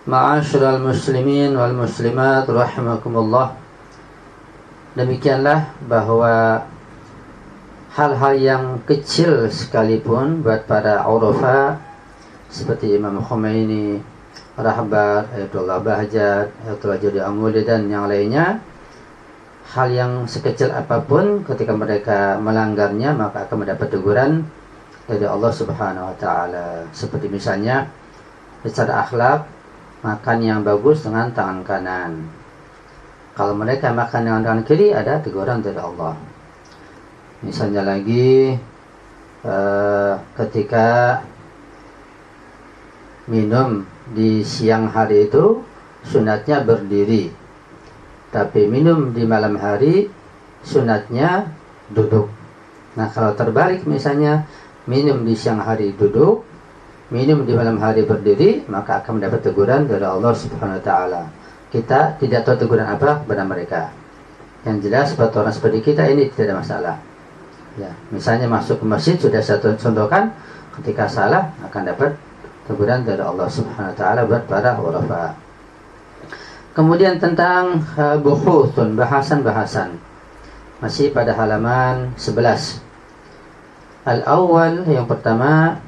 Ma'asyiral muslimin wal muslimat rahimakumullah. Demikianlah bahwa hal-hal yang kecil sekalipun buat para urafa seperti Imam Khomeini, Rahbar, Ayatullah Bahjat, Ayatullah Jadi Amuli dan yang lainnya, hal yang sekecil apapun ketika mereka melanggarnya maka akan mendapat teguran dari Allah Subhanahu wa taala. Seperti misalnya secara akhlak makan yang bagus dengan tangan kanan. Kalau mereka makan dengan tangan kiri ada teguran dari Allah. Misalnya lagi ketika minum di siang hari itu sunatnya berdiri, tapi minum di malam hari sunatnya duduk. Nah kalau terbalik misalnya minum di siang hari duduk, minum di malam hari berdiri, maka akan mendapat teguran dari Allah Subhanahu wa taala. Kita tidak tahu teguran apa kepada mereka. Yang jelas buat orang seperti kita ini tidak ada masalah. Ya, misalnya masuk ke masjid sudah saya contohkan, ketika salah akan dapat teguran dari Allah Subhanahu wa taala buat para urafa. Kemudian tentang buhuthun, bahasan-bahasan. Masih pada halaman 11. Al-awwal, yang pertama,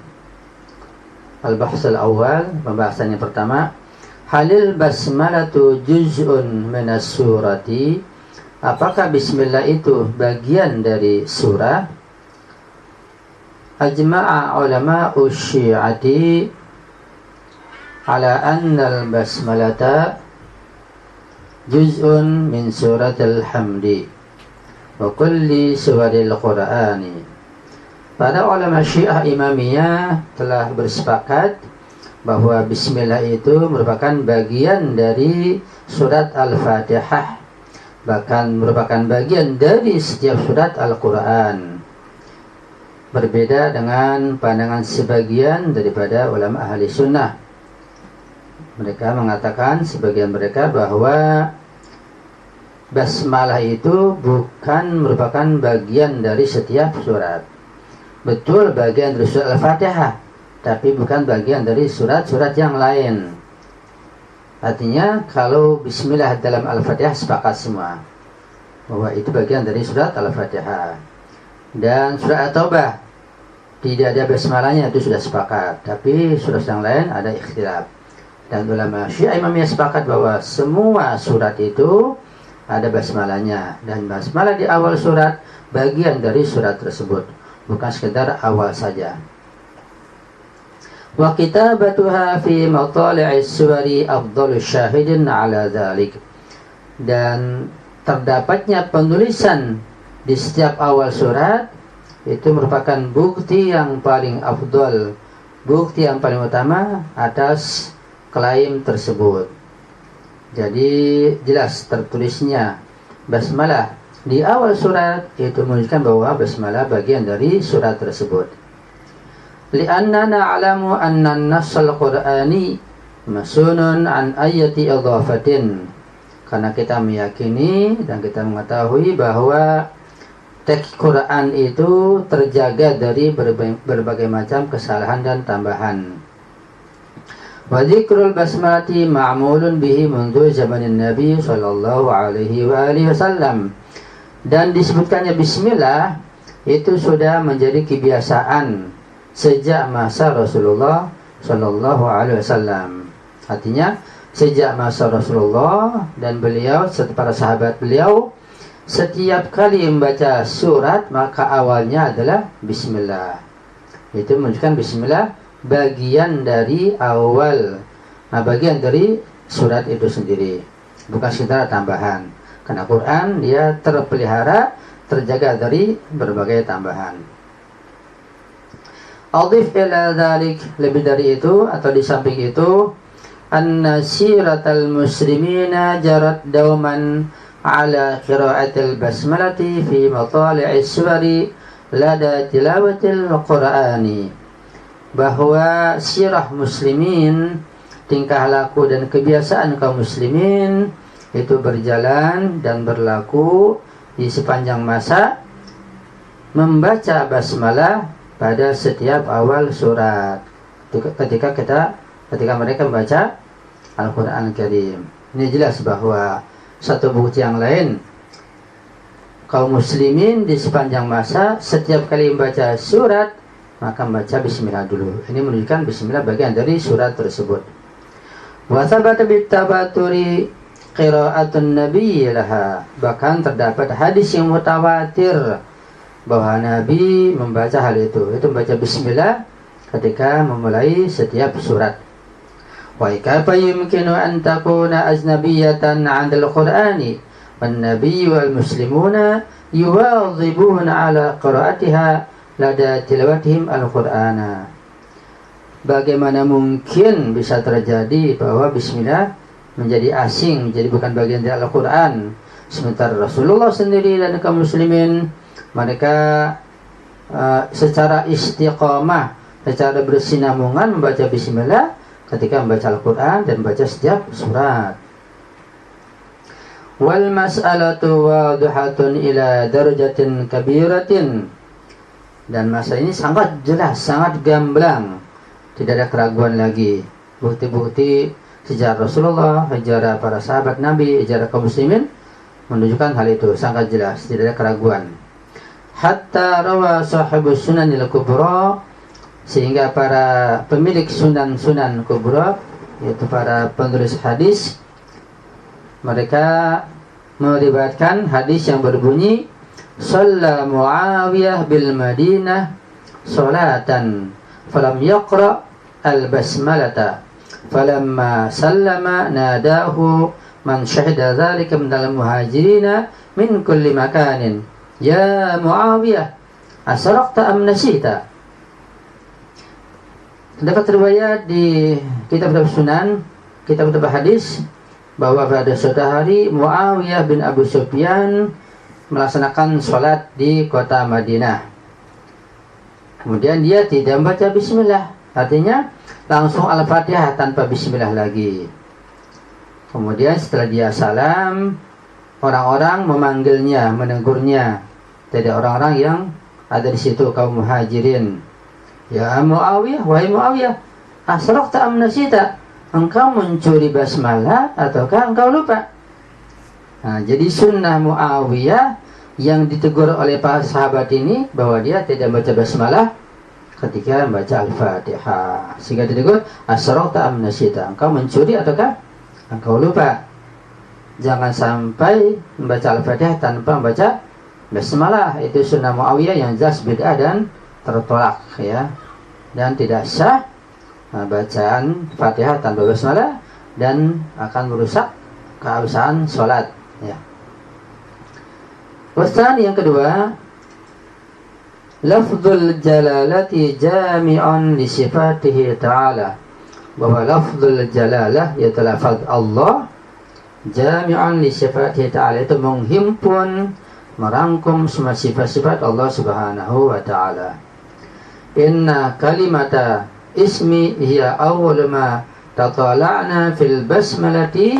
al-bahs al-awwal, pembahasan yang pertama, halil basmalatu juz'un minas surati. Apakah bismillah itu bagian dari surah? Ajma'a ulama usyi'ati ala anna al-basmalata juz'un min suratul hamdi wa kulli suwaril qur'ani. Para ulama Syiah Imamiyah telah bersepakat bahwa bismillah itu merupakan bagian dari surat Al-Fatihah, bahkan merupakan bagian dari setiap surat Al-Quran. Berbeda dengan pandangan sebagian daripada ulama ahli sunnah. Mereka mengatakan, sebagian mereka, bahwa basmalah itu bukan merupakan bagian dari setiap surat. Betul bagian dari surat Al-Fatihah, tapi bukan bagian dari surat-surat yang lain. Artinya kalau bismillah dalam Al-Fatihah sepakat semua bahwa itu bagian dari surat Al-Fatihah. Dan surat At-Taubah tidak ada basmalahnya, itu sudah sepakat. Tapi surat yang lain ada ikhtilaf. Dan ulama Syiah Imamiyah sepakat bahwa semua surat itu ada basmalahnya, dan basmalah di awal surat bagian dari surat tersebut, bukan sekedar awal saja. Wa kitabatuha fi matali'is suwari afdalus syahidin ala dzalik. Dan terdapatnya penulisan di setiap awal surat itu merupakan bukti yang paling afdal, bukti yang paling utama atas klaim tersebut. Jadi jelas tertulisnya basmalah di awal surat itu menunjukkan bahwa basmalah bagian dari surat tersebut. Li'anna na'lamu anna an-nassal qur'ani masunun an ayati idhafatin. Karena kita meyakini dan kita mengetahui bahwa teks Quran itu terjaga dari berbagai macam kesalahan dan tambahan. Wa dzikrul basmalati ma'mulun bihi mundu zamanin Nabi sallallahu alaihi wa alihi wasallam. Dan disebutkannya bismillah itu sudah menjadi kebiasaan sejak masa Rasulullah sallallahu alaihi wasallam. Artinya sejak masa Rasulullah dan beliau serta para sahabat beliau, setiap kali membaca surat maka awalnya adalah bismillah. Itu menunjukkan bismillah bagian dari awal, bagian dari surat itu sendiri, bukan sekedar tambahan. Karena Quran dia terpelihara, terjaga dari berbagai tambahan. Adif ila dzalik, lebih dari itu atau di samping itu, anna siratal muslimina jarat dauman ala qiraatil basmalati fi matali'is suwari lada tilawatil qur'ani. Bahwa sirah muslimin, tingkah laku dan kebiasaan kaum muslimin itu berjalan dan berlaku di sepanjang masa membaca basmalah pada setiap awal surat. Ketika mereka membaca Al-Quran Karim. Ini jelas bahwa satu bukti yang lain, kaum muslimin di sepanjang masa setiap kali membaca surat maka membaca bismillah dulu. Ini menunjukkan bismillah bagian dari surat tersebut. Wa thabata bitabaturi qiraatun nabiy laha. Bahkan terdapat hadis yang mutawatir bahwa Nabi membaca hal itu, membaca bismillah ketika memulai setiap surat. Wa kaifa yumkinu an takuna aznabiyatan 'anil Qur'ani wan nabiy wal muslimuna yuwadhibuna 'ala qira'atiha lada tilawatihim al-Qur'ana. Bagaimana mungkin bisa terjadi bahwa bismillah menjadi asing, menjadi bukan bagian dari Al-Quran, sementara Rasulullah sendiri dan kaum muslimin mereka secara istiqamah, secara bersinambungan membaca bismillah ketika membaca Al-Quran dan membaca setiap surat. Wal mas'alatu wadihatun ila darajatin kabiratin. Dan masa ini sangat jelas, sangat gamblang, tidak ada keraguan lagi. Bukti-bukti sejarah Rasulullah, sejarah para sahabat Nabi, sejarah kaum muslimin menunjukkan hal itu sangat jelas, tidak ada keraguan. Hatta rawa sahibus sunanil kubra, sehingga para pemilik sunan-sunan kubra, yaitu para penulis hadis, mereka meriwayatkan hadis yang berbunyi shalla Muawiyah bil Madinah salatan falam yaqra al basmalata falamma sallama nadahu man syahida dzalika minal muhajirina min kulli makanin ya Muawiyah asraqta am nasita. Terdapat riwayat di kitab Sunan, kitab hadis, bahwa pada suatu hari Muawiyah bin Abu Sufyan melaksanakan sholat di kota Madinah. Kemudian dia tidak membaca bismillah, artinya langsung Al-Fatihah tanpa bismillah lagi. Kemudian setelah dia salam, orang-orang memanggilnya, menegurnya. Jadi orang-orang yang ada di situ kaum muhajirin. Ya Muawiyah, wahai Muawiyah, asraqta am nasita? Engkau mencuri basmalah ataukah engkau lupa? Nah, jadi sunnah Muawiyah yang ditegur oleh para sahabat ini bahwa dia tidak baca basmalah ketika membaca Al-Fatihah. Sehingga ditegur, asraqta am nasita? Engkau mencuri ataukah engkau lupa? Jangan sampai membaca Al-Fatihah tanpa membaca basmalah. Itu sunnah Muawiyah yang jelas bid'ah dan tertolak, ya, dan tidak sah bacaan Fatihah tanpa basmalah dan akan merusak keabsahan sholat, ya. Wastan yang kedua, lafzul jalalati jami'un li sifatihi ta'ala, bahwa lafzul jalalah yaitu lafaz Allah jami'un li sifatihi ta'ala, itu menghimpun, merangkum semua sifat-sifat Allah Subhanahu wa ta'ala. Inna kalimata ismi hiya awwal ma tatala'na fil basmalati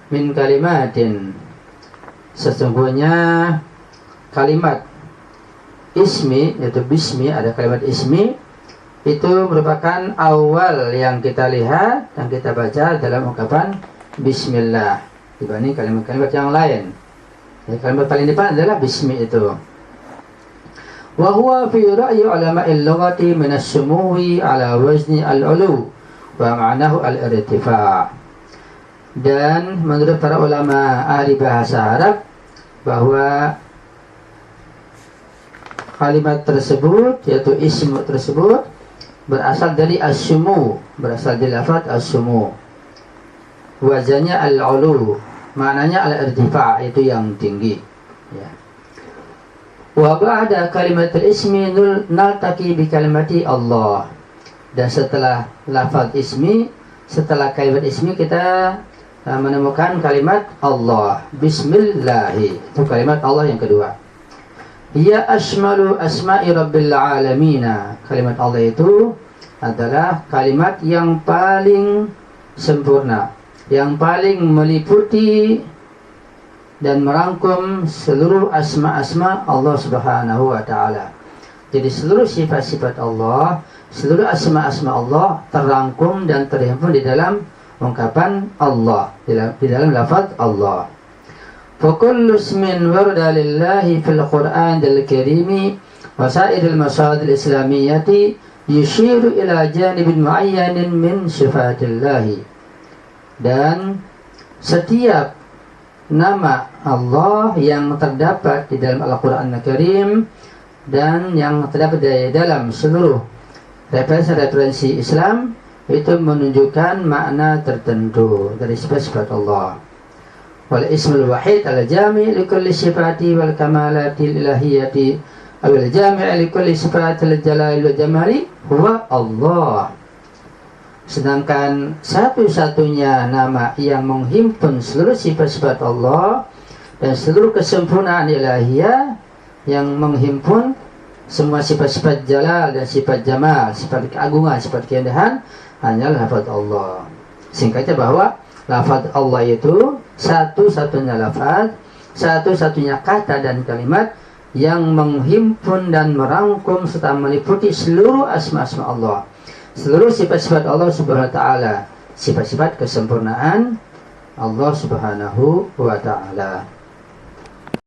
min kalimatin. Sesungguhnya kalimat ismi, yaitu bismi, ada kalimat ismi, itu merupakan awal yang kita lihat dan kita baca dalam ungkapan bismillah dibanding kalimat-kalimat yang lain. Ya, kalimat paling depan adalah bismi itu. Wa huwa fi ra'yi ulama'il lughati min as-sumuwi ala wazni al-ulu wa ma'nahu al-irtifa'. Dan menurut para ulama ahli bahasa Arab bahwa kalimat tersebut, yaitu ismu tersebut, berasal dari as-sumu, berasal dari lafaz as-sumu. Wazannya al-ulu, maknanya al-irtifa', itu yang tinggi, ya. Wa ba'da kalimat al-ismi naltaqi bi kalimati Allah. Dan setelah lafaz ismi, setelah kalimat ismi kita menemukan kalimat Allah, bismillahi, itu kalimat Allah yang kedua. Ya asmalu asma'i rabbil alamina, kalimat Allah itu adalah kalimat yang paling sempurna, yang paling meliputi dan merangkum seluruh asma-asma Allah Subhanahu wa ta'ala. Jadi seluruh sifat-sifat Allah, seluruh asma-asma Allah terrangkum dan terhimpun di dalam ungkapan Allah di dalam lafaz Allah. فكل اسم ورد لله في القرآن الكريم وسائر المصادر الإسلامية يشير إلى جانب معين من صفات الله. Dan setiap nama Allah yang terdapat di dalam Al-Quran Al-Karim dan yang terdapat di dalam seluruh referensi Islam itu menunjukkan makna tertentu dari sifat-sifat Allah. Wal ismul wahid al-jami' li kulli sifati wal kamalati al-ilahiyyati aw al-jami' li kulli sifati al-jalali wal jamali huwa Allah. Sedangkan satu-satunya nama yang menghimpun seluruh sifat-sifat Allah dan seluruh kesempurnaan ilahiyah, yang menghimpun semua sifat-sifat jalal dan sifat jamal, sifat keagungan, sifat keindahan, hanyalah lafaz Allah. Singkatnya bahwa lafaz Allah itu satu-satunya lafaz, satu-satunya kata dan kalimat yang menghimpun dan merangkum serta meliputi seluruh asma-asma Allah, seluruh sifat-sifat Allah Subhanahu wa taala, sifat-sifat kesempurnaan Allah Subhanahu wa taala.